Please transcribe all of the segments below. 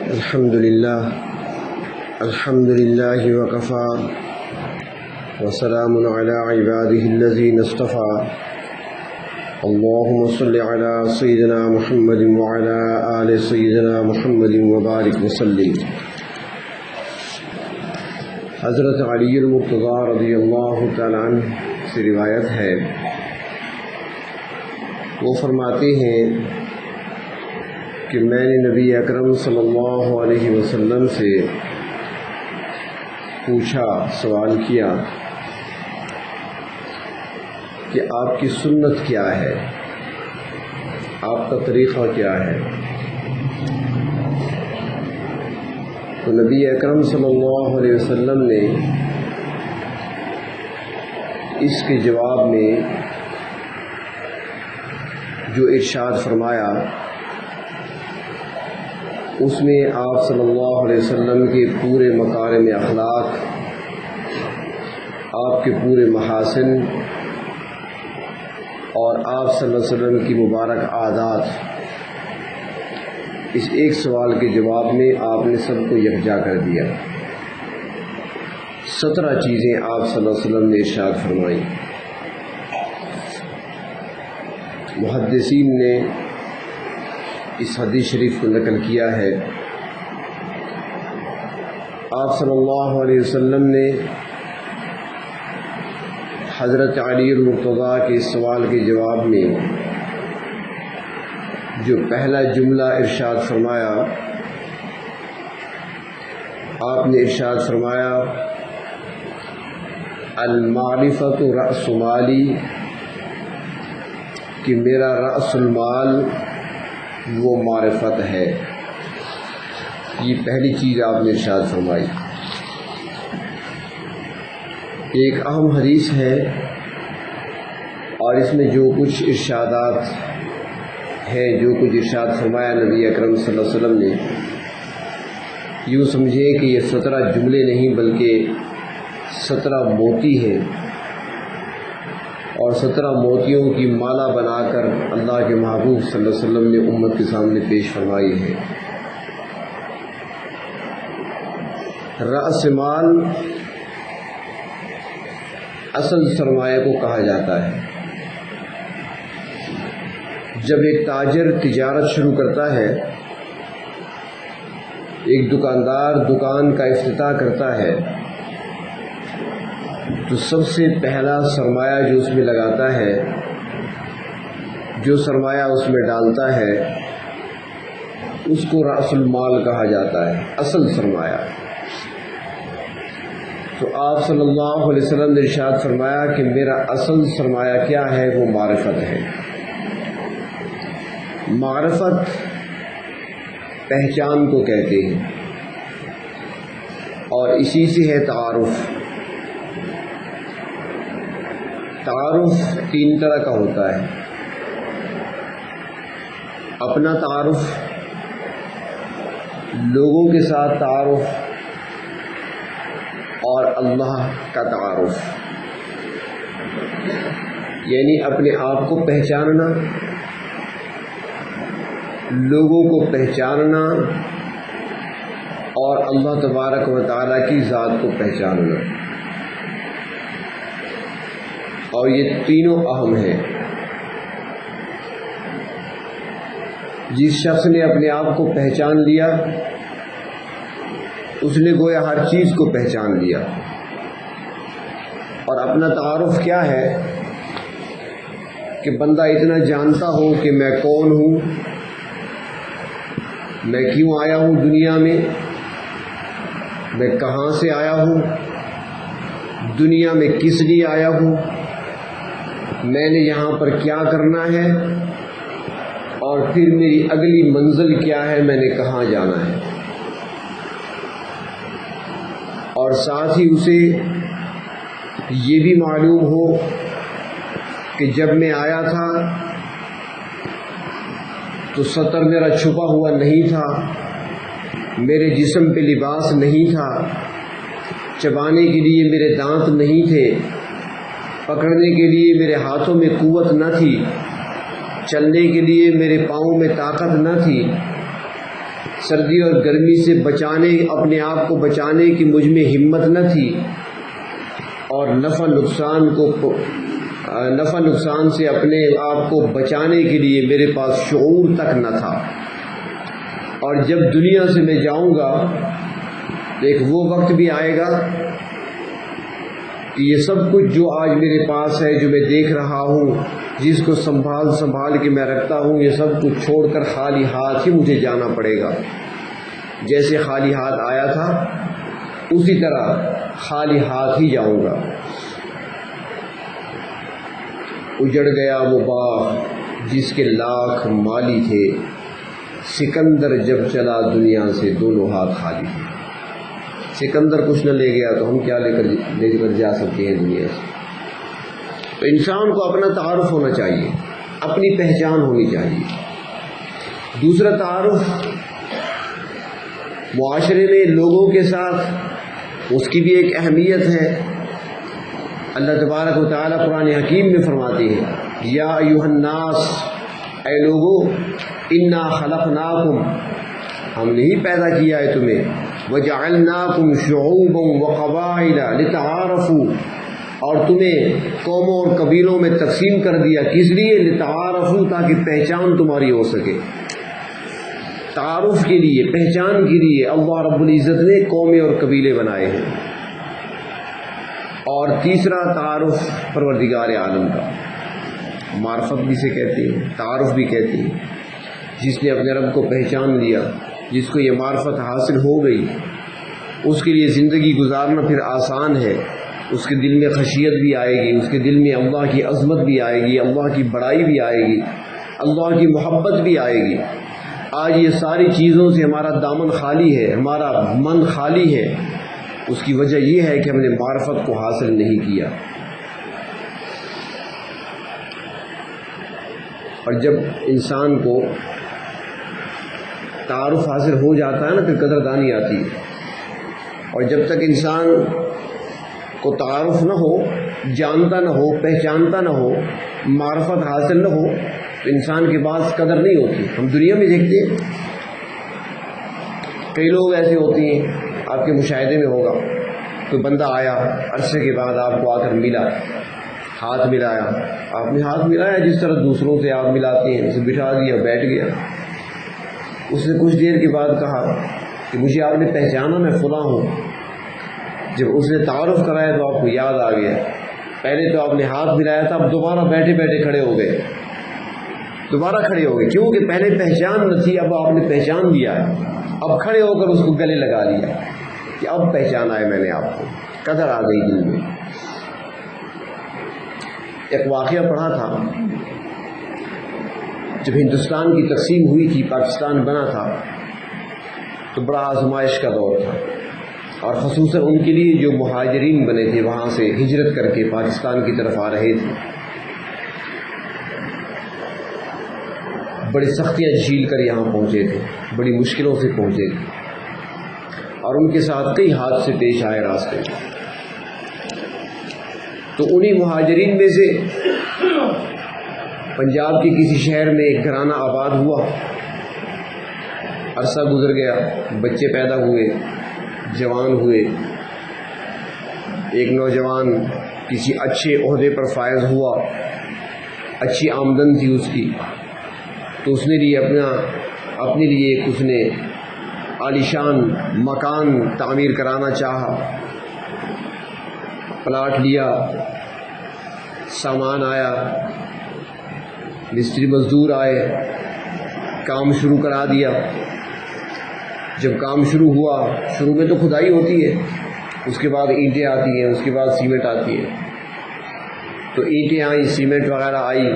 الحمد لله وكفى وسلام على عباده الذين اصطفى اللهم صل على سيدنا محمد وعلى آل سيدنا محمد وبارك وسلم۔ حضرت علی المرتضیٰ رضی اللہ تعالیٰ عنہ سے روایت ہے، وہ فرماتے ہیں کہ میں نے نبی اکرم صلی اللہ علیہ وسلم سے پوچھا، سوال کیا کہ آپ کی سنت کیا ہے، آپ کا طریقہ کیا ہے؟ تو نبی اکرم صلی اللہ علیہ وسلم نے اس کے جواب میں جو ارشاد فرمایا، اس میں آپ صلی اللہ علیہ وسلم کے پورے مکارم اخلاق، آپ کے پورے محاسن اور آپ صلی اللہ علیہ وسلم کی مبارک عادات، اس ایک سوال کے جواب میں آپ نے سب کو یکجا کر دیا۔ 17 چیزیں آپ صلی اللہ علیہ وسلم نے ارشاد فرمائی۔ محدثین نے اس حدیث شریف کو نقل کیا ہے۔ آپ صلی اللہ علیہ وسلم نے حضرت علی المرتضیٰ کے سوال کے جواب میں جو پہلا جملہ ارشاد فرمایا، آپ نے ارشاد فرمایا المعرفۃ رأس مالی، کہ میرا رأس المال وہ معرفت ہے۔ یہ پہلی چیز آپ نے ارشاد فرمائی۔ ایک اہم حدیث ہے اور اس میں جو کچھ ارشادات ہیں، جو کچھ ارشاد فرمایا نبی اکرم صلی اللہ علیہ وسلم نے، یوں سمجھے کہ یہ 17 جملے نہیں بلکہ 17 موتی ہیں، اور 17 موتیوں کی مالا بنا کر اللہ کے محبوب صلی اللہ علیہ وسلم نے امت کے سامنے پیش فرمائی ہے۔ رأس مال اصل سرمایہ کو کہا جاتا ہے۔ جب ایک تاجر تجارت شروع کرتا ہے، ایک دکاندار دکان کا افتتاح کرتا ہے، تو سب سے پہلا سرمایہ جو اس میں لگاتا ہے، جو سرمایہ اس میں ڈالتا ہے، اس کو رأس المال کہا جاتا ہے، اصل سرمایہ۔ تو آپ صلی اللہ علیہ وسلم نے ارشاد فرمایا کہ میرا اصل سرمایہ کیا ہے؟ وہ معرفت ہے۔ معرفت پہچان کو کہتے ہیں، اور اسی سے ہے تعارف۔ تعارف 3 طرح کا ہوتا ہے: اپنا تعارف، لوگوں کے ساتھ تعارف، اور اللہ کا تعارف۔ یعنی اپنے آپ کو پہچاننا، لوگوں کو پہچاننا، اور اللہ تبارک و تعالیٰ کی ذات کو پہچاننا۔ اور یہ تینوں اہم ہیں۔ جس شخص نے اپنے آپ کو پہچان لیا، اس نے گویا ہر چیز کو پہچان لیا۔ اور اپنا تعارف کیا ہے؟ کہ بندہ اتنا جانتا ہو کہ میں کون ہوں، میں کیوں آیا ہوں دنیا میں، میں کہاں سے آیا ہوں، دنیا میں کس لیے آیا ہوں، میں نے یہاں پر کیا کرنا ہے، اور پھر میری اگلی منزل کیا ہے، میں نے کہاں جانا ہے۔ اور ساتھ ہی اسے یہ بھی معلوم ہو کہ جب میں آیا تھا تو سطر میرا چھپا ہوا نہیں تھا، میرے جسم پہ لباس نہیں تھا، چبانے کے لیے میرے دانت نہیں تھے، پکڑنے کے لیے میرے ہاتھوں میں قوت نہ تھی، چلنے کے لیے میرے پاؤں میں طاقت نہ تھی، سردی اور گرمی سے بچانے، اپنے آپ کو بچانے کی مجھ میں ہمت نہ تھی، اور نفع نقصان سے اپنے آپ کو بچانے کے لیے میرے پاس شعور تک نہ تھا۔ اور جب دنیا سے میں جاؤں گا تو ایک وہ وقت بھی آئے گا کہ یہ سب کچھ جو آج میرے پاس ہے، جو میں دیکھ رہا ہوں، جس کو سنبھال کے میں رکھتا ہوں، یہ سب کچھ چھوڑ کر خالی ہاتھ ہی مجھے جانا پڑے گا۔ جیسے خالی ہاتھ آیا تھا اسی طرح خالی ہاتھ ہی جاؤں گا۔ اجڑ گیا وہ باغ جس کے لاکھ مالی تھے، سکندر جب چلا دنیا سے دونوں ہاتھ خالی تھے۔ سکندر کچھ نہ لے گیا تو ہم کیا لے کر جا سکتے ہیں دنیا سے؟ تو انسان کو اپنا تعارف ہونا چاہیے، اپنی پہچان ہونی چاہیے۔ دوسرا تعارف معاشرے میں لوگوں کے ساتھ، اس کی بھی ایک اہمیت ہے۔ اللہ تبارک و تعالیٰ قرآن حکیم میں فرماتے ہیں، یا ایھا الناس، اے لوگو، انا خلقناکم، ہم نے ہی پیدا کیا ہے تمہیں، وجعلناکم شعوبا وقبائل لتعارفوا، اور تمہیں قوموں اور قبیلوں میں تقسیم کر دیا، کس لیے؟ لتعارفوا، تاکہ پہچان تمہاری ہو سکے۔ تعارف کے لیے، پہچان کے لیے اللہ رب العزت نے قومیں اور قبیلے بنائے ہیں۔ اور تیسرا تعارف پروردگار عالم کا، معرفت بھی سے کہتے ہیں، تعارف بھی کہتے ہیں۔ جس نے اپنے رب کو پہچان لیا، جس کو یہ معرفت حاصل ہو گئی، اس کے لیے زندگی گزارنا پھر آسان ہے۔ اس کے دل میں خشیت بھی آئے گی، اس کے دل میں اللہ کی عظمت بھی آئے گی، اللہ کی بڑائی بھی آئے گی، اللہ کی محبت بھی آئے گی۔ آج یہ ساری چیزوں سے ہمارا دامن خالی ہے، ہمارا من خالی ہے، اس کی وجہ یہ ہے کہ ہم نے معرفت کو حاصل نہیں کیا۔ اور جب انسان کو تعارف حاصل ہو جاتا ہے نا، پھر قدردانی آتی ہے۔ اور جب تک انسان کو تعارف نہ ہو، جانتا نہ ہو، پہچانتا نہ ہو، معرفت حاصل نہ ہو، تو انسان کے پاس قدر نہیں ہوتی۔ ہم دنیا میں دیکھتے ہیں کئی لوگ ایسے ہوتے ہیں، آپ کے مشاہدے میں ہوگا، کوئی بندہ آیا عرصے کے بعد آپ کو آ کر ملا، ہاتھ ملایا، آپ نے ہاتھ ملایا جس طرح دوسروں سے آپ ملاتے ہیں، اسے بٹھا دیا، بیٹھ گیا۔ اس نے کچھ دیر کے بعد کہا کہ مجھے آپ نے پہچانا، میں فلاں ہوں۔ جب اس نے تعارف کرایا تو آپ کو یاد آ گیا، پہلے تو آپ نے ہاتھ ملایا تھا، اب دوبارہ بیٹھے بیٹھے کھڑے ہو گئے، دوبارہ کھڑے ہو گئے، کیونکہ پہلے پہچان نہ تھی، اب آپ نے پہچان لیا ہے، اب کھڑے ہو کر اس کو گلے لگا لیا کہ اب پہچانا ہے میں نے آپ کو، قدر آ گئی دل میں۔ ایک واقعہ پڑھا تھا، جب ہندوستان کی تقسیم ہوئی تھی، پاکستان بنا تھا، تو بڑا آزمائش کا دور تھا، اور خصوصاً ان کے لیے جو مہاجرین بنے تھے، وہاں سے ہجرت کر کے پاکستان کی طرف آ رہے تھے، بڑی سختیاں جھیل کر یہاں پہنچے تھے، بڑی مشکلوں سے پہنچے تھے، اور ان کے ساتھ کئی حادثے پیش آئے راستے میں۔ تو انہی مہاجرین میں سے پنجاب کے کسی شہر میں ایک گھرانہ آباد ہوا، عرصہ گزر گیا، بچے پیدا ہوئے، جوان ہوئے، ایک نوجوان کسی اچھے عہدے پر فائز ہوا، اچھی آمدن تھی اس کی، تو اس نے لیے اپنے لیے اس نے عالیشان مکان تعمیر کرانا چاہا، پلاٹ لیا، سامان آیا، مستری مزدور آئے، کام شروع کرا دیا۔ جب کام شروع ہوا، شروع میں تو کھدائی ہوتی ہے، اس کے بعد اینٹیں آتی ہیں، اس کے بعد سیمنٹ آتی ہے، تو اینٹیں آئیں، سیمنٹ وغیرہ آئی،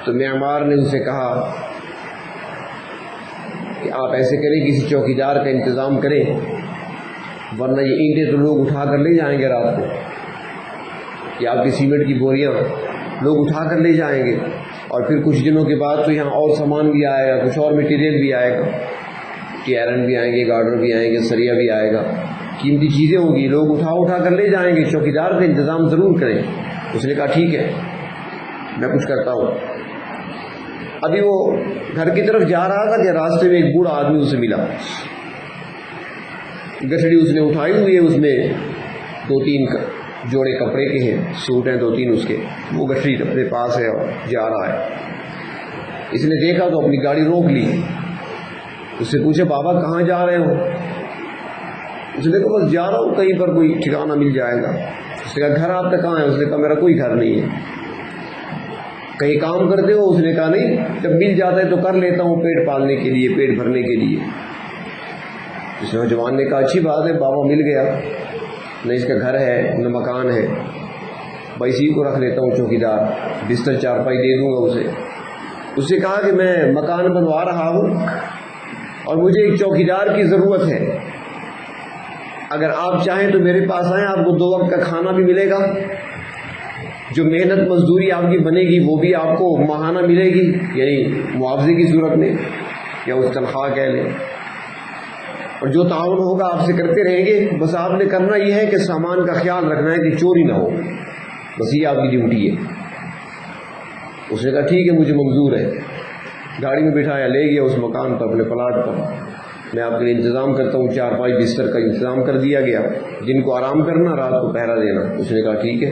تو معمار نے اسے کہا کہ آپ ایسے کریں، کسی چوکیدار کا انتظام کریں، ورنہ یہ اینٹیں تو لوگ اٹھا کر لے جائیں گے رات کو، کہ آپ کی سیمنٹ کی بوریاں لوگ اٹھا کر لے جائیں گے، اور پھر کچھ دنوں کے بعد تو یہاں اور سامان بھی آئے گا، کچھ اور مٹیریل بھی آئے گا، کہ آئرن بھی آئیں گے، گارڈر بھی آئیں گے، سریا بھی آئے گا، قیمتی چیزیں ہوں گی، لوگ اٹھا کر لے جائیں گے، چوکیدار کا انتظام ضرور کریں۔ اس نے کہا ٹھیک ہے، میں کچھ کرتا ہوں۔ ابھی وہ گھر کی طرف جا رہا تھا کہ راستے میں ایک بوڑھا آدمی اسے ملا. گٹھڑی اس نے اٹھائی ہوئی ہے, اس میں 2-3 جوڑے کپڑے کے ہیں, سوٹ ہیں 2-3 اس کے. وہ گٹھڑی اپنے پاس ہے اور جا رہا ہے. اس نے دیکھا تو اپنی گاڑی روک لی. اس سے پوچھا بابا کہاں جا رہے ہو؟ اس نے کہا بس جا رہا ہوں, کہیں پر کوئی ٹھکانہ مل جائے گا. اس نے کہا گھر آپ کا کہاں ہے؟ اس نے کہا میرا کوئی گھر نہیں ہے. کہیں کام کرتے ہو؟ اس نے کہا نہیں, جب مل جاتا ہے تو کر لیتا ہوں پیٹ پالنے کے لیے, پیٹ بھرنے کے لیے. اس نوجوان نے کہا اچھی بات ہے, بابا مل گیا, نہ اس کا گھر ہے نہ مکان ہے, بھائی اسی کو رکھ لیتا ہوں چوکیدار, بستر چارپائی دے دوں گا اسے. اس سے کہا کہ میں مکان بنوا رہا ہوں اور مجھے ایک چوکیدار کی ضرورت ہے, اگر آپ چاہیں تو میرے پاس آئیں, آپ کو 2 وقت کا کھانا بھی ملے گا, جو محنت مزدوری آپ کی بنے گی وہ بھی آپ کو ماہانہ ملے گی, یعنی معاوضے کی صورت میں یا اس تنخواہ کہہ لیں, اور جو تعاون ہوگا آپ سے کرتے رہیں گے. بس آپ نے کرنا یہ ہے کہ سامان کا خیال رکھنا ہے کہ چوری نہ ہو, بس یہ آپ کی ڈیوٹی ہے. اس نے کہا ٹھیک ہے مجھے منظور ہے. گاڑی میں بٹھایا, لے گیا اس مکان پر, اپنے پلاٹ پر. میں آپ کے لیے انتظام کرتا ہوں, 4-5 بستر کا انتظام کر دیا گیا, جن کو آرام کرنا, رات کو پہرا دینا. اس نے کہا ٹھیک ہے.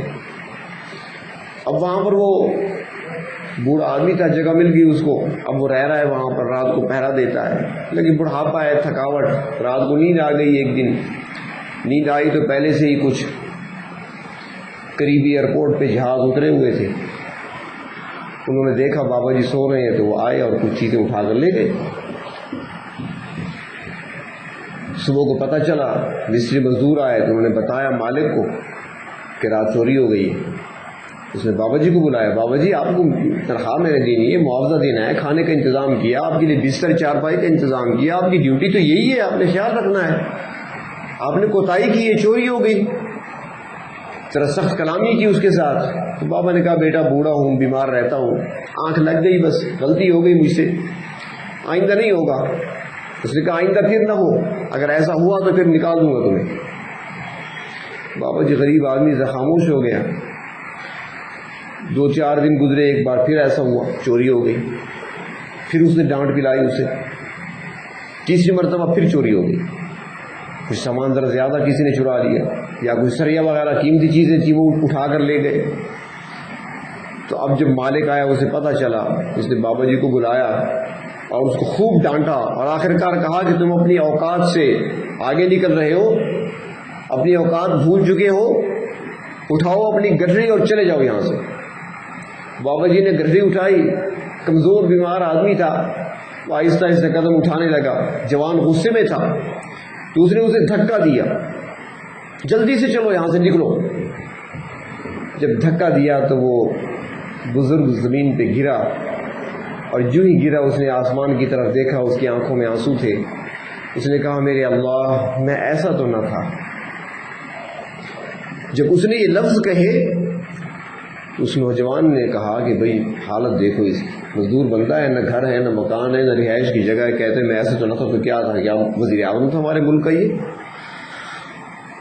اب وہاں پر وہ بوڑھا آدمی تھا, جگہ مل گئی اس کو, اب وہ رہ رہا ہے وہاں پر, رات کو پہرا دیتا ہے. لیکن بڑھاپا ہے, تھکاوٹ, رات کو نیند آ گئی. ایک دن نیند آئی تو پہلے سے ہی کچھ قریبی ایئرپورٹ پہ جہاز اترے ہوئے تھے. انہوں نے دیکھا بابا جی سو رہے ہیں تو وہ آئے اور کچھ چیزیں اٹھا کر لے گئے. صبح کو پتہ چلا, مستری مزدور آئے تو انہوں نے بتایا مالک کو کہ رات چوری ہو گئی ہے. اس نے بابا جی کو بلایا, بابا جی آپ کو تنخواہ میں نے دینی ہے, معاوضہ دینا ہے, کھانے کا انتظام کیا, آپ کے لیے بستر چارپائی کا انتظام کیا, آپ کی ڈیوٹی تو یہی ہے, آپ نے خیال رکھنا ہے, آپ نے کوتاہی کی ہے, چوری ہو گئی. ذرا سخت کلامی کی اس کے ساتھ. تو بابا نے کہا بیٹا بوڑھا ہوں, بیمار رہتا ہوں, آنکھ لگ گئی, بس غلطی ہو گئی مجھ سے, آئندہ نہیں ہوگا. اس نے کہا آئندہ پھر نہ ہو, اگر ایسا ہوا تو پھر نکال دوں گا تمہیں. بابا جی غریب آدمی خاموش ہو گیا. 2-4 دن گزرے, ایک بار پھر ایسا ہوا, چوری ہو گئی. پھر اس نے ڈانٹ پلائی اسے. تیسری مرتبہ پھر چوری ہو گئی. کچھ سامان ذرا زیادہ کسی نے چرا لیا, یا کچھ سریا وغیرہ قیمتی چیزیں تھیں وہ اٹھا کر لے گئے. تو اب جب مالک آیا اسے پتہ چلا, اس نے بابا جی کو بلایا اور اس کو خوب ڈانٹا, اور آخرکار کہا کہ تم اپنی اوقات سے آگے نکل رہے ہو, اپنی اوقات بھول چکے ہو, اٹھاؤ اپنی گٹھڑی اور چلے جاؤ یہاں سے. بابا جی نے گٹھڑی اٹھائی, کمزور بیمار آدمی تھا, وہ آہستہ آہستہ قدم اٹھانے لگا. جوان غصے میں تھا تو اس نے اسے دھکا دیا, جلدی سے چلو یہاں سے نکلو. جب دھکا دیا تو وہ بزرگ زمین پہ گرا, اور جو ہی گرا اس نے آسمان کی طرف دیکھا, اس کی آنکھوں میں آنسو تھے. اس نے کہا میرے اللہ, میں ایسا تو نہ تھا. جب اس نے یہ لفظ کہے اس نوجوان نے کہا کہ بھئی حالت دیکھو اس کی, مزدور بندہ ہے, نہ گھر ہے نہ مکان ہے نہ رہائش کی جگہ ہے, کہتے میں ایسے تو نہ تھا, تو کیا تھا, کیا وزیر اعظم تھا ہمارے ملک کا یہ؟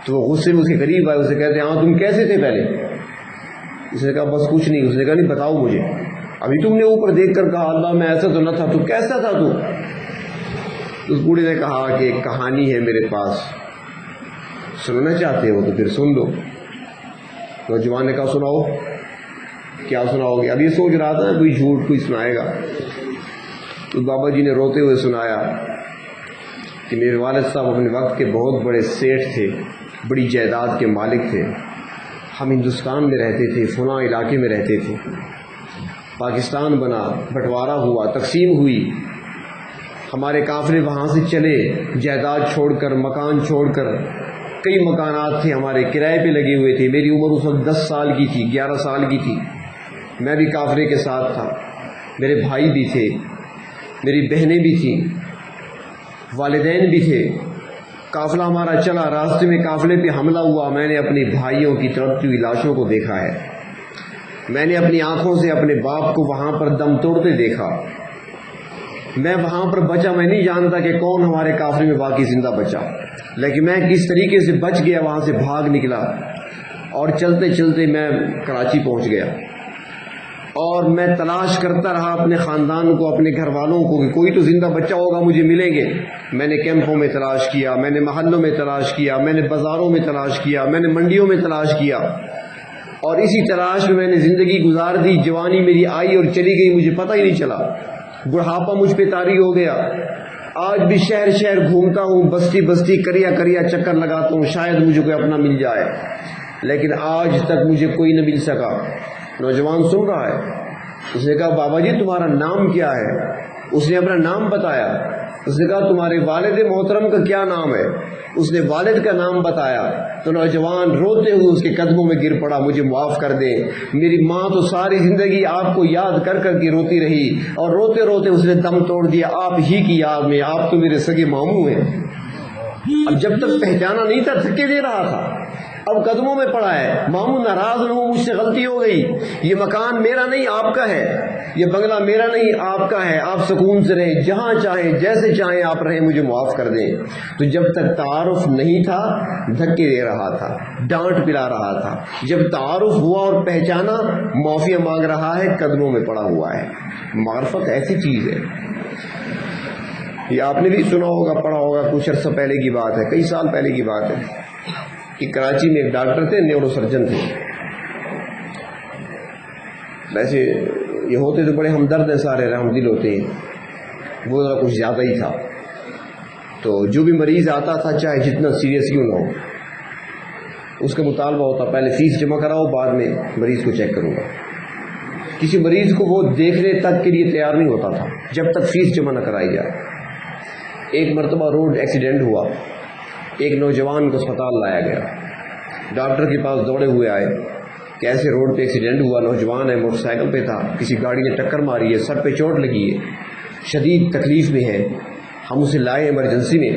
تو وہ غصے میں اس کے قریب آئے, اسے کہتے ہاں تم کیسے تھے پہلے؟ اس نے کہا بس کچھ نہیں. اس نے کہا نہیں بتاؤ مجھے, ابھی تم نے اوپر دیکھ کر کہا اللہ میں ایسا تو نہ تھا, تو کیسا تھا تو؟ اس بوڑھے نے کہا کہ ایک کہانی ہے میرے پاس, سننا چاہتے ہو تو پھر سن لو. نوجوان نے کہا سناؤ. کیا سناؤ گے؟ اب یہ سوچ رہا تھا کوئی جھوٹ کوئی سنائے گا. تو بابا جی نے روتے ہوئے سنایا کہ میرے والد صاحب اپنے وقت کے بہت بڑے سیٹھ تھے, بڑی جائیداد کے مالک تھے. ہم ہندوستان میں رہتے تھے, فلاں علاقے میں رہتے تھے. پاکستان بنا, بٹوارا ہوا, تقسیم ہوئی, ہمارے قافلے وہاں سے چلے, جائیداد چھوڑ کر, مکان چھوڑ کر. کئی مکانات تھے ہمارے کرائے پہ لگے ہوئے تھے. میری عمر اس وقت 10 سال کی تھی, 11 سال کی تھی. میں بھی قافلے کے ساتھ تھا, میرے بھائی بھی تھے, میری بہنیں بھی تھیں, والدین بھی تھے. قافلہ ہمارا چلا, راستے میں قافلے پہ حملہ ہوا. میں نے اپنے بھائیوں کی تڑپتی ہوئی لاشوں کو دیکھا ہے. میں نے اپنی آنکھوں سے اپنے باپ کو وہاں پر دم توڑتے دیکھا. میں وہاں پر بچا, میں نہیں جانتا کہ کون ہمارے قافلے میں باقی زندہ بچا, لیکن میں کس طریقے سے بچ گیا, وہاں سے بھاگ نکلا, اور چلتے چلتے میں کراچی پہنچ گیا. اور میں تلاش کرتا رہا اپنے خاندان کو، اپنے گھر والوں کو کہ کوئی تو زندہ بچہ ہوگا مجھے ملیں گے۔ میں نے کیمپوں میں تلاش کیا، میں نے محلوں میں تلاش کیا، میں نے بازاروں میں تلاش کیا، میں نے منڈیوں میں تلاش کیا، اور اسی تلاش میں نے زندگی گزار دی۔ جوانی میری آئی اور چلی گئی، مجھے پتہ ہی نہیں چلا۔ بڑھاپا مجھ پہ طاری ہو گیا۔ آج بھی شہر شہر گھومتا ہوں، بستی بستی کریا کریا چکر لگاتا ہوں، شاید مجھے کوئی اپنا مل جائے، لیکن آج تک مجھے کوئی نہ مل سکا۔ نوجوان سن رہا ہے، اس نے کہا بابا جی تمہارا نام کیا ہے؟ اس نے اپنا نام بتایا۔ اس نے کہا تمہارے والد محترم کا کیا نام ہے؟ اس نے والد کا نام بتایا۔ تو نوجوان روتے ہوئے اس کے قدموں میں گر پڑا، مجھے معاف کر دیں، میری ماں تو ساری زندگی آپ کو یاد کر کر کے روتی رہی، اور روتے روتے اس نے دم توڑ دیا آپ ہی کی یاد میں، آپ تو میرے سگے ماموں ہیں۔ اب جب تک پہچانا نہیں تھا دھکے دے رہا تھا، اب قدموں میں پڑا ہے، ماموں ناراض نہ ہو، مجھ سے غلطی ہو گئی، یہ مکان میرا نہیں آپ کا ہے، یہ بنگلہ میرا نہیں آپ کا ہے، آپ سکون سے رہیں، جہاں چاہیں جیسے چاہیں آپ رہیں، مجھے معاف کر دیں۔ تو جب تک تعارف نہیں تھا دھکے دے رہا تھا، ڈانٹ پلا رہا تھا، جب تعارف ہوا اور پہچانا معافی مانگ رہا ہے، قدموں میں پڑا ہوا ہے۔ معرفت ایسی چیز ہے، یہ آپ نے بھی سنا ہوگا، پڑھا ہوگا، کچھ عرصہ پہلے کی بات ہے، کئی سال پہلے کی بات ہے کہ کراچی میں ایک ڈاکٹر تھے، نیورو سرجن تھے۔ ویسے یہ ہوتے تو بڑے ہمدرد ہیں، سارے رحم دل ہوتے ہیں، وہ ذرا کچھ زیادہ ہی تھا۔ تو جو بھی مریض آتا تھا چاہے جتنا سیریس کیوں نہ ہو، اس کا مطالبہ ہوتا پہلے فیس جمع کراؤ، بعد میں مریض کو چیک کروں گا۔ کسی مریض کو وہ دیکھنے تک کے لیے تیار نہیں ہوتا تھا جب تک فیس جمع نہ کرائی جائے۔ ایک مرتبہ روڈ ایکسیڈنٹ ہوا، ایک نوجوان کو اسپتال لایا گیا، ڈاکٹر کے پاس دوڑے ہوئے آئے کہ ایسے روڈ پہ ایکسیڈنٹ ہوا، نوجوان ہے، موٹر سائیکل پہ تھا، کسی گاڑی نے ٹکر ماری ہے، سر پہ چوٹ لگی ہے، شدید تکلیف میں ہے، ہم اسے لائے ایمرجنسی میں،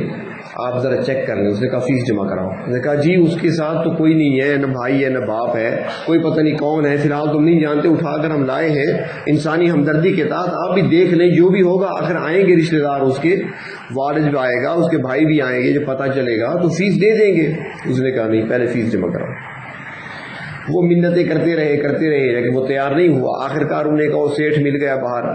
آپ ذرا چیک کر لیں۔ اس نے کہا فیس جمع کراؤ۔ اس نے کہا جی اس کے ساتھ تو کوئی نہیں ہے، نہ بھائی ہے نہ باپ ہے، کوئی پتہ نہیں کون ہے، فی الحال تم نہیں جانتے، اٹھا کر ہم لائے ہیں، انسانی ہمدردی کے تحت آپ بھی دیکھ لیں، جو بھی ہوگا آخر آئیں گے رشتے دار، اس کے والد بھی آئے گا، اس کے بھائی بھی آئیں گے، جب پتہ چلے گا تو فیس دے دیں گے۔ اس نے کہا نہیں، پہلے فیس جمع کراؤ۔ وہ منتیں کرتے رہے لیکن وہ تیار نہیں ہوا۔ آخرکار انہیں کہا وہ سیٹھ مل گیا باہر،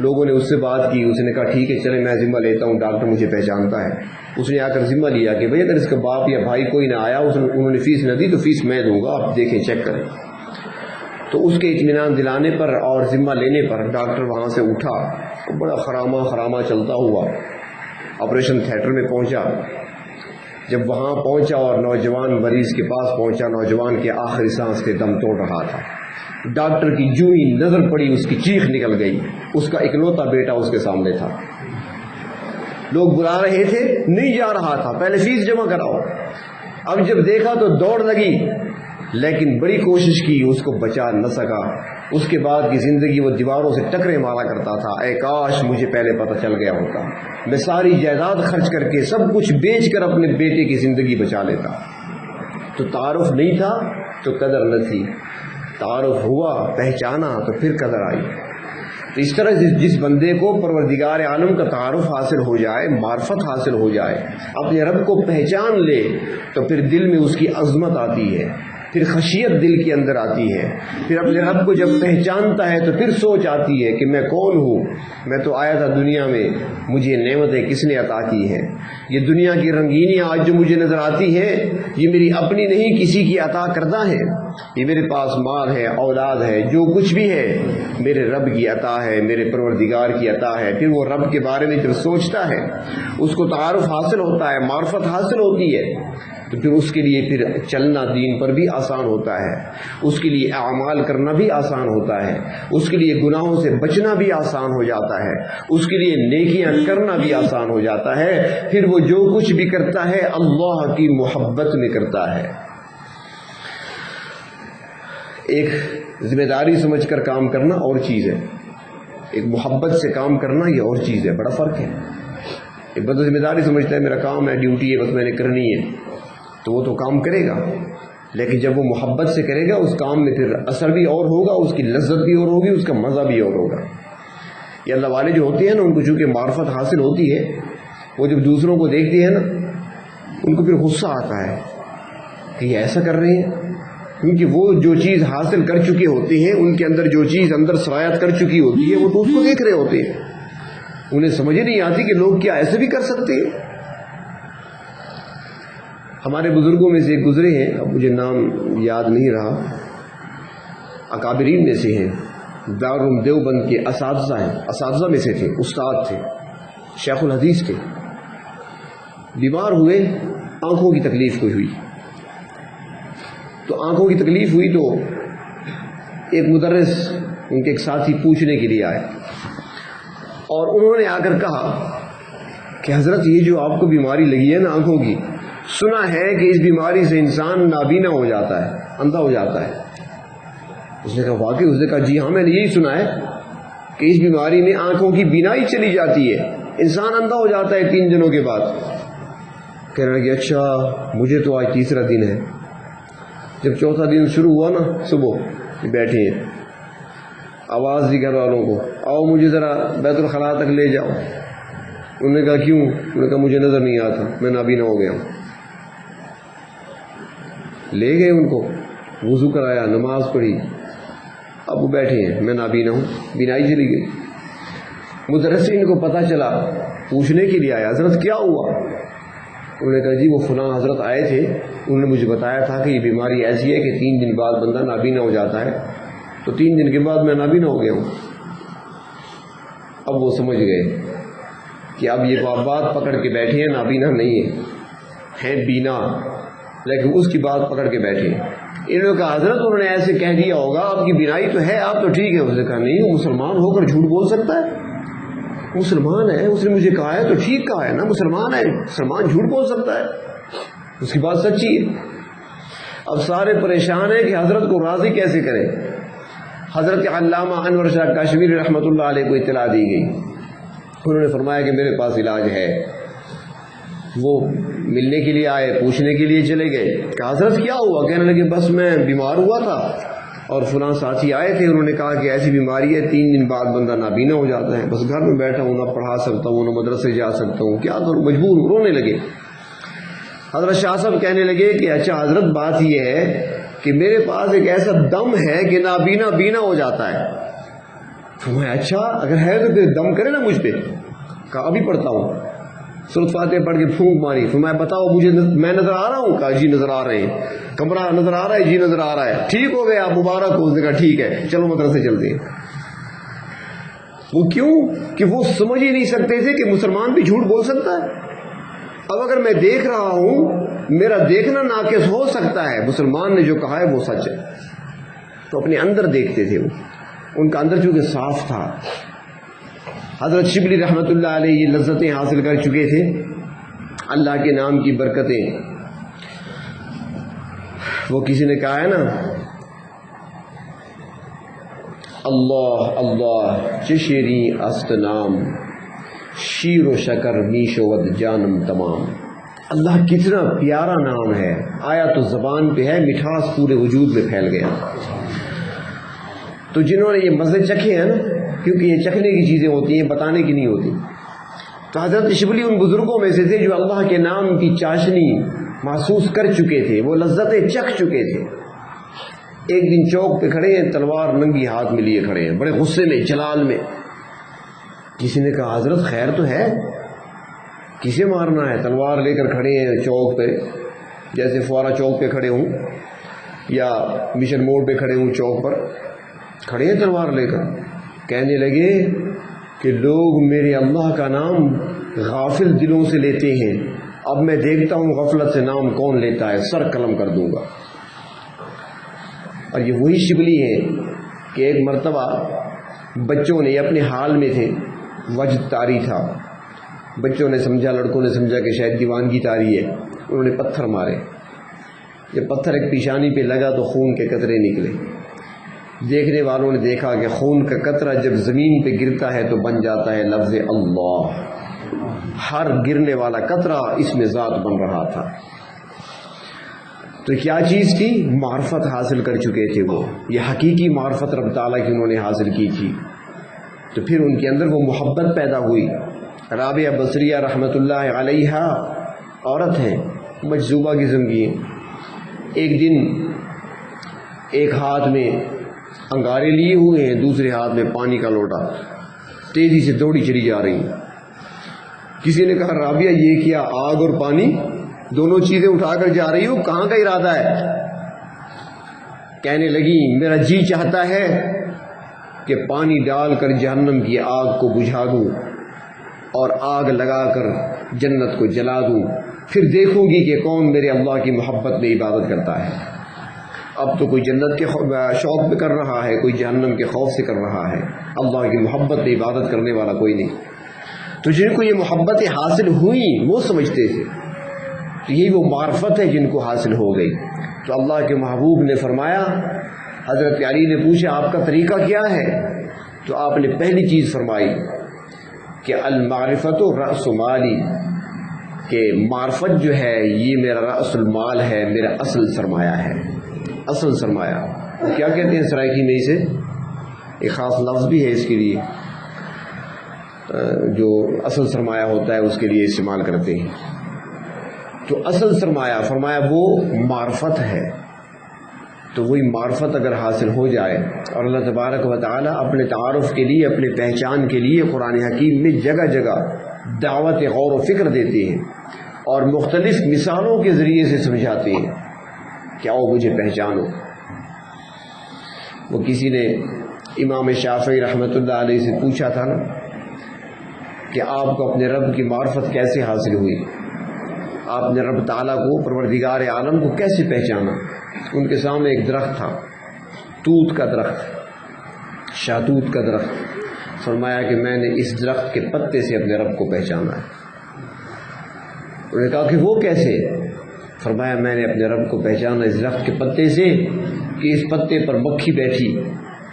لوگوں نے اس سے بات کی، اس نے کہا ٹھیک ہے چلے میں ذمہ لیتا ہوں، ڈاکٹر مجھے پہچانتا ہے۔ اس نے آ کر ذمہ لیا کہ بھائی اگر اس کا باپ یا بھائی کوئی نہ آیا، انہوں نے فیس نہ دی تو فیس میں دوں گا، آپ دیکھیں چیک کریں۔ تو اس کے اطمینان دلانے پر اور ذمہ لینے پر ڈاکٹر وہاں سے اٹھا، بڑا خرامہ چلتا ہوا آپریشن تھیٹر میں پہنچا۔ جب وہاں پہنچا اور نوجوان مریض کے پاس پہنچا، نوجوان کے آخری سانس کے دم توڑ رہا تھا۔ ڈاکٹر کی جو ہی نظر پڑی اس کی چیخ نکل گئی، اس کا اکلوتا بیٹا اس کے سامنے تھا۔ لوگ بلا رہے تھے، نہیں جا رہا تھا، پہلے فیس جمع کراؤ۔ اب جب دیکھا تو دوڑ لگی، لیکن بڑی کوشش کی، اس کو بچا نہ سکا۔ اس کے بعد کی زندگی وہ دیواروں سے ٹکرے مارا کرتا تھا، اے کاش مجھے پہلے پتہ چل گیا ہوتا، میں ساری جائیداد خرچ کر کے سب کچھ بیچ کر اپنے بیٹے کی زندگی بچا لیتا۔ تو تعارف نہیں تھا تو قدر نہ تھی، تعارف ہوا، پہچانا تو پھر قدر آئی۔ تو اس طرح جس بندے کو پروردگار عالم کا تعارف حاصل ہو جائے، معرفت حاصل ہو جائے، اپنے رب کو پہچان لے، تو پھر دل میں اس کی عظمت آتی ہے، پھر خشیت دل کے اندر آتی ہے، پھر اپنے رب کو جب پہچانتا ہے تو پھر سوچ آتی ہے کہ میں کون ہوں، میں تو آیا تھا دنیا میں، مجھے نعمتیں کس نے عطا کی ہیں، یہ دنیا کی رنگینیاں آج جو مجھے نظر آتی ہیں یہ میری اپنی نہیں، کسی کی عطا کردہ ہے، یہ میرے پاس مال ہے، اولاد ہے، جو کچھ بھی ہے میرے رب کی عطا ہے، میرے پروردگار کی عطا ہے۔ پھر وہ رب کے بارے میں جب سوچتا ہے، اس کو تعارف حاصل ہوتا ہے، معرفت حاصل ہوتی ہے، تو پھر اس کے لیے پھر چلنا دین پر بھی آسان ہوتا ہے، اس کے لیے اعمال کرنا بھی آسان ہوتا ہے، اس کے لیے گناہوں سے بچنا بھی آسان ہو جاتا ہے، اس کے لیے نیکیاں کرنا بھی آسان ہو جاتا ہے۔ پھر وہ جو کچھ بھی کرتا ہے اللہ کی محبت میں کرتا ہے۔ ایک ذمہ داری سمجھ کر کام کرنا اور چیز ہے، ایک محبت سے کام کرنا یہ اور چیز ہے، بڑا فرق ہے۔ ایک بندہ ذمہ داری سمجھتا ہے میرا کام ہے، ڈیوٹی ہے، بس میں نے کرنی ہے، تو وہ تو کام کرے گا، لیکن جب وہ محبت سے کرے گا اس کام میں پھر اثر بھی اور ہوگا، اس کی لذت بھی اور ہوگی، اس کا مزہ بھی اور ہوگا۔ یہ اللہ والے جو ہوتے ہیں نا، ان کو چونکہ معرفت حاصل ہوتی ہے، وہ جب دوسروں کو دیکھتے ہیں نا، ان کو پھر غصہ آتا ہے کہ یہ ایسا کر رہے ہیں، کیونکہ وہ جو چیز حاصل کر چکے ہوتے ہیں، ان کے اندر جو چیز اندر سرایت کر چکی ہوتی ہے، وہ تو اس کو دیکھ رہے ہوتے ہیں، انہیں سمجھ ہی نہیں آتی کہ لوگ کیا ایسے بھی کر سکتے ہیں۔ ہمارے بزرگوں میں سے ایک گزرے ہیں، اب مجھے نام یاد نہیں رہا، اکابرین میں سے ہیں، دارالعلوم دیوبند کے اساتذہ ہیں، اساتذہ میں سے تھے، استاد تھے، شیخ الحدیث تھے، بیمار ہوئے، آنکھوں کی تکلیف کوئی ہوئی، تو آنکھوں کی تکلیف ہوئی تو ایک مدرس ان کے ایک ساتھی پوچھنے کے لیے آئے، اور انہوں نے آ کر کہا کہ حضرت یہ جو آپ کو بیماری لگی ہے نا آنکھوں کی، سنا ہے کہ اس بیماری سے انسان نابینا ہو جاتا ہے، اندھا ہو جاتا ہے۔ اس نے کہا واقعی؟ اس نے کہا جی ہاں، میں نے یہی سنا ہے کہ اس بیماری میں آنکھوں کی بینائی چلی جاتی ہے، انسان اندھا ہو جاتا ہے 3 دنوں کے بعد۔ کہنے لگے اچھا، مجھے تو آج تیسرا دن ہے۔ جب چوتھا دن شروع ہوا نا، صبح بیٹھے ہیں، آواز دی گھر والوں کو، آؤ مجھے ذرا بیت الخلاء تک لے جاؤ۔ انہوں نے کہا کیوں؟ انہوں نے کہا مجھے نظر نہیں آتا، میں نابینا ہو گیا ہوں۔ لے گئے ان کو، وضو کرایا، نماز پڑھی، اب وہ بیٹھے ہیں، میں نابینا ہوں، بینائی چلی گئی۔ مدرسین کو پتہ چلا، پوچھنے کے لیے آیا حضرت کیا ہوا؟ انہوں نے کہا جی وہ فلاں حضرت آئے تھے، انہوں نے مجھے بتایا تھا کہ یہ بیماری ایسی ہے کہ 3 دن بعد بندہ نابینا ہو جاتا ہے، تو 3 دن کے بعد میں نابینا ہو گیا ہوں۔ اب وہ سمجھ گئے کہ اب یہ بات پکڑ کے بیٹھے ہیں، نابینا نہیں ہے بینا، لیکن اس کی بات پکڑ کے بیٹھے ہیں۔ انہوں نے کہا حضرت انہوں نے ایسے کہہ دیا ہوگا، آپ کی بینائی تو ہے، آپ تو ٹھیک ہے۔ اس نے کہا نہیں، وہ مسلمان ہو کر جھوٹ بول سکتا ہے؟ مسلمان ہے، اس نے مجھے کہا ہے تو ٹھیک کہا ہے نا، مسلمان ہے، مسلمان جھوٹ بول سکتا ہے، اس کی بات سچی ہے۔ اب سارے پریشان ہیں کہ حضرت کو راضی کیسے کریں۔ حضرت علامہ انور شاہ کاشمیری رحمۃ اللہ علیہ کو اطلاع دی گئی، انہوں نے فرمایا کہ میرے پاس علاج ہے۔ وہ ملنے کے لیے آئے، پوچھنے کے لیے چلے گئے، کہ حضرت کیا ہوا؟ کہنے لگے بس میں بیمار ہوا تھا اور فلاں ساتھی آئے تھے، انہوں نے کہا کہ ایسی بیماری ہے 3 دن بعد بندہ نابینا ہو جاتا ہے، بس گھر میں بیٹھا ہوں، نہ پڑھا سکتا ہوں، نہ مدرسے جا سکتا ہوں، کیا کروں، مجبور ہوں۔ رونے لگے۔ حضرت شاہ صاحب کہنے لگے کہ اچھا حضرت بات یہ ہے کہ میرے پاس ایک ایسا دم ہے کہ نابینا بینا ہو جاتا ہے۔ فرمایا اچھا اگر ہے تو پھر دم کرے نا مجھ پہ۔ کہا ابھی پڑھتا ہوں۔ سورۃ فاتحہ پڑھ کے پھونک ماری۔ فرمایا بتاؤ مجھے میں نظر آ رہا ہوں؟ کہا جی نظر آ رہے ہیں۔ کمرہ نظر آ رہا ہے؟ جی نظر آ رہا ہے۔ ٹھیک ہو گیا، مبارک ہو۔ اس نے کہا ٹھیک ہے، چلو مدرسے چلتے ہیں۔ وہ کیوں کہ وہ سمجھ ہی نہیں سکتے تھے کہ مسلمان بھی جھوٹ بول سکتا ہے۔ اب اگر میں دیکھ رہا ہوں، میرا دیکھنا ناقص ہو سکتا ہے، مسلمان نے جو کہا ہے وہ سچ ہے، تو اپنے اندر دیکھتے تھے۔ وہ ان کا اندر چونکہ صاف تھا۔ حضرت شبلی رحمۃ اللہ علیہ یہ لذتیں حاصل کر چکے تھے، اللہ کے نام کی برکتیں۔ وہ کسی نے کہا ہے نا، اللہ اللہ چشری است نام، شیر و شکر میش و ود جانم تمام۔ اللہ کتنا پیارا نام ہے، آیا تو زبان پہ ہے، مٹھاس پورے وجود میں پھیل گیا۔ تو جنہوں نے یہ مزے چکھے ہیں نا، کیونکہ یہ چکھنے کی چیزیں ہوتی ہیں، بتانے کی نہیں ہوتی، تو حضرت شبلی ان بزرگوں میں سے تھے جو اللہ کے نام کی چاشنی محسوس کر چکے تھے، وہ لذتیں چکھ چکے تھے۔ ایک دن چوک پہ کھڑے ہیں، تلوار ننگی ہاتھ میں لیے کھڑے ہیں، بڑے غصے میں، جلال میں۔ کسی نے کہا حضرت خیر تو ہے، کسے مارنا ہے؟ تلوار لے کر کھڑے ہیں چوک پہ، جیسے فوارہ چوک پہ کھڑے ہوں یا مشن موڑ پہ کھڑے ہوں، چوک پر کھڑے ہیں تلوار لے کر۔ کہنے لگے کہ لوگ میرے اللہ کا نام غافل دلوں سے لیتے ہیں، اب میں دیکھتا ہوں غفلت سے نام کون لیتا ہے، سر قلم کر دوں گا۔ اور یہ وہی شبلی ہے کہ ایک مرتبہ بچوں نے اپنے حال میں تھے، وجد طاری تھا، بچوں نے سمجھا، لڑکوں نے سمجھا کہ شاید دیوانگی طاری ہے، انہوں نے پتھر مارے۔ جب پتھر ایک پیشانی پہ لگا تو خون کے قطرے نکلے۔ دیکھنے والوں نے دیکھا کہ خون کا قطرہ جب زمین پہ گرتا ہے تو بن جاتا ہے لفظ اللہ۔ ہر گرنے والا قطرہ اس میں ذات بن رہا تھا۔ تو کیا چیز تھی؟ معرفت حاصل کر چکے تھے وہ، یہ حقیقی معرفت رب تعالیٰ کی انہوں نے حاصل کی تھی۔ تو پھر ان کے اندر وہ محبت پیدا ہوئی۔ رابعہ بصریہ رحمۃ اللہ علیہا عورت ہیں، مجذوبہ قسم کی ہیں۔ ایک دن ایک ہاتھ میں انگارے لیے ہوئے ہیں، دوسرے ہاتھ میں پانی کا لوٹا، تیزی سے دوڑی چلی جا رہی ہیں۔ کسی نے کہا رابعہ یہ کیا، آگ اور پانی دونوں چیزیں اٹھا کر جا رہی ہو، کہاں کا ارادہ ہے؟ کہنے لگی میرا جی چاہتا ہے کہ پانی ڈال کر جہنم کی آگ کو بجھا دوں اور آگ لگا کر جنت کو جلا دوں، پھر دیکھوں گی کہ کون میرے اللہ کی محبت میں عبادت کرتا ہے۔ اب تو کوئی جنت کے شوق میں کر رہا ہے، کوئی جہنم کے خوف سے کر رہا ہے، اللہ کی محبت میں عبادت کرنے والا کوئی نہیں۔ تو جن کو یہ محبتیں حاصل ہوئیں وہ سمجھتے تھے تو یہی وہ معرفت ہے جن کو حاصل ہو گئی۔ تو اللہ کے محبوب نے فرمایا، حضرت علی نے پوچھا آپ کا طریقہ کیا ہے؟ تو آپ نے پہلی چیز فرمائی کہ المعرفت رأس مالی، کہ معرفت جو ہے یہ میرا رأس المال ہے، میرا اصل سرمایہ ہے۔ اصل سرمایہ کیا کہتے ہیں سرائکی میں اسے؟ ایک خاص لفظ بھی ہے اس کے لیے، جو اصل سرمایہ ہوتا ہے اس کے لیے استعمال کرتے ہیں۔ تو اصل سرمایہ فرمایا وہ معرفت ہے۔ تو وہی معرفت اگر حاصل ہو جائے، اور اللہ تبارک و تعالی اپنے تعارف کے لیے، اپنے پہچان کے لیے قرآن حکیم میں جگہ جگہ دعوت غور و فکر دیتے ہیں اور مختلف مثالوں کے ذریعے سے سمجھاتے ہیں کہ آؤ مجھے پہچانو۔ وہ کسی نے امام شافعی رحمۃ اللہ علیہ سے پوچھا تھا نا کہ آپ کو اپنے رب کی معرفت کیسے حاصل ہوئی، آپ نے رب تعالیٰ کو، پروردگار عالم کو کیسے پہچانا؟ ان کے سامنے ایک درخت تھا، توت کا درخت، شاہتوت کا درخت۔ فرمایا کہ میں نے اس درخت کے پتے سے اپنے رب کو پہچانا ہے۔ انہوں نے کہا کہ وہ کیسے؟ فرمایا میں نے اپنے رب کو پہچانا اس درخت کے پتے سے کہ اس پتے پر مکھی بیٹھی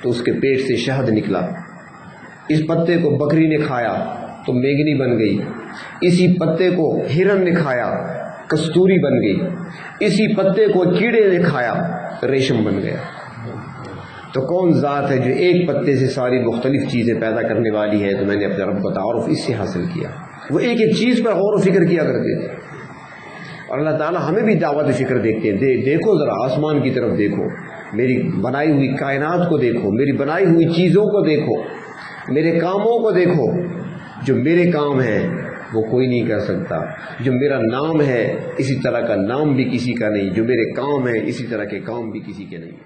تو اس کے پیٹ سے شہد نکلا، اس پتے کو بکری نے کھایا تو میگنی بن گئی، اسی پتے کو ہرن نے کھایا کستوری بن گئی، اسی پتے کو کیڑے نے کھایا ریشم بن گیا۔ تو کون ذات ہے جو ایک پتے سے ساری مختلف چیزیں پیدا کرنے والی ہے؟ تو میں نے اپنے رب کا تعارف اس سے حاصل کیا۔ وہ ایک ایک چیز پر غور و فکر کیا کرتے تھے، اور اللہ تعالیٰ ہمیں بھی دعوت فکر دیکھتے ہیں۔ دیکھو ذرا آسمان کی طرف دیکھو، میری بنائی ہوئی کائنات کو دیکھو، میری بنائی ہوئی چیزوں کو دیکھو، میرے کاموں کو دیکھو۔ جو میرے کام ہیں وہ کوئی نہیں کر سکتا، جو میرا نام ہے اسی طرح کا نام بھی کسی کا نہیں، جو میرے کام ہیں اسی طرح کے کام بھی کسی کے نہیں۔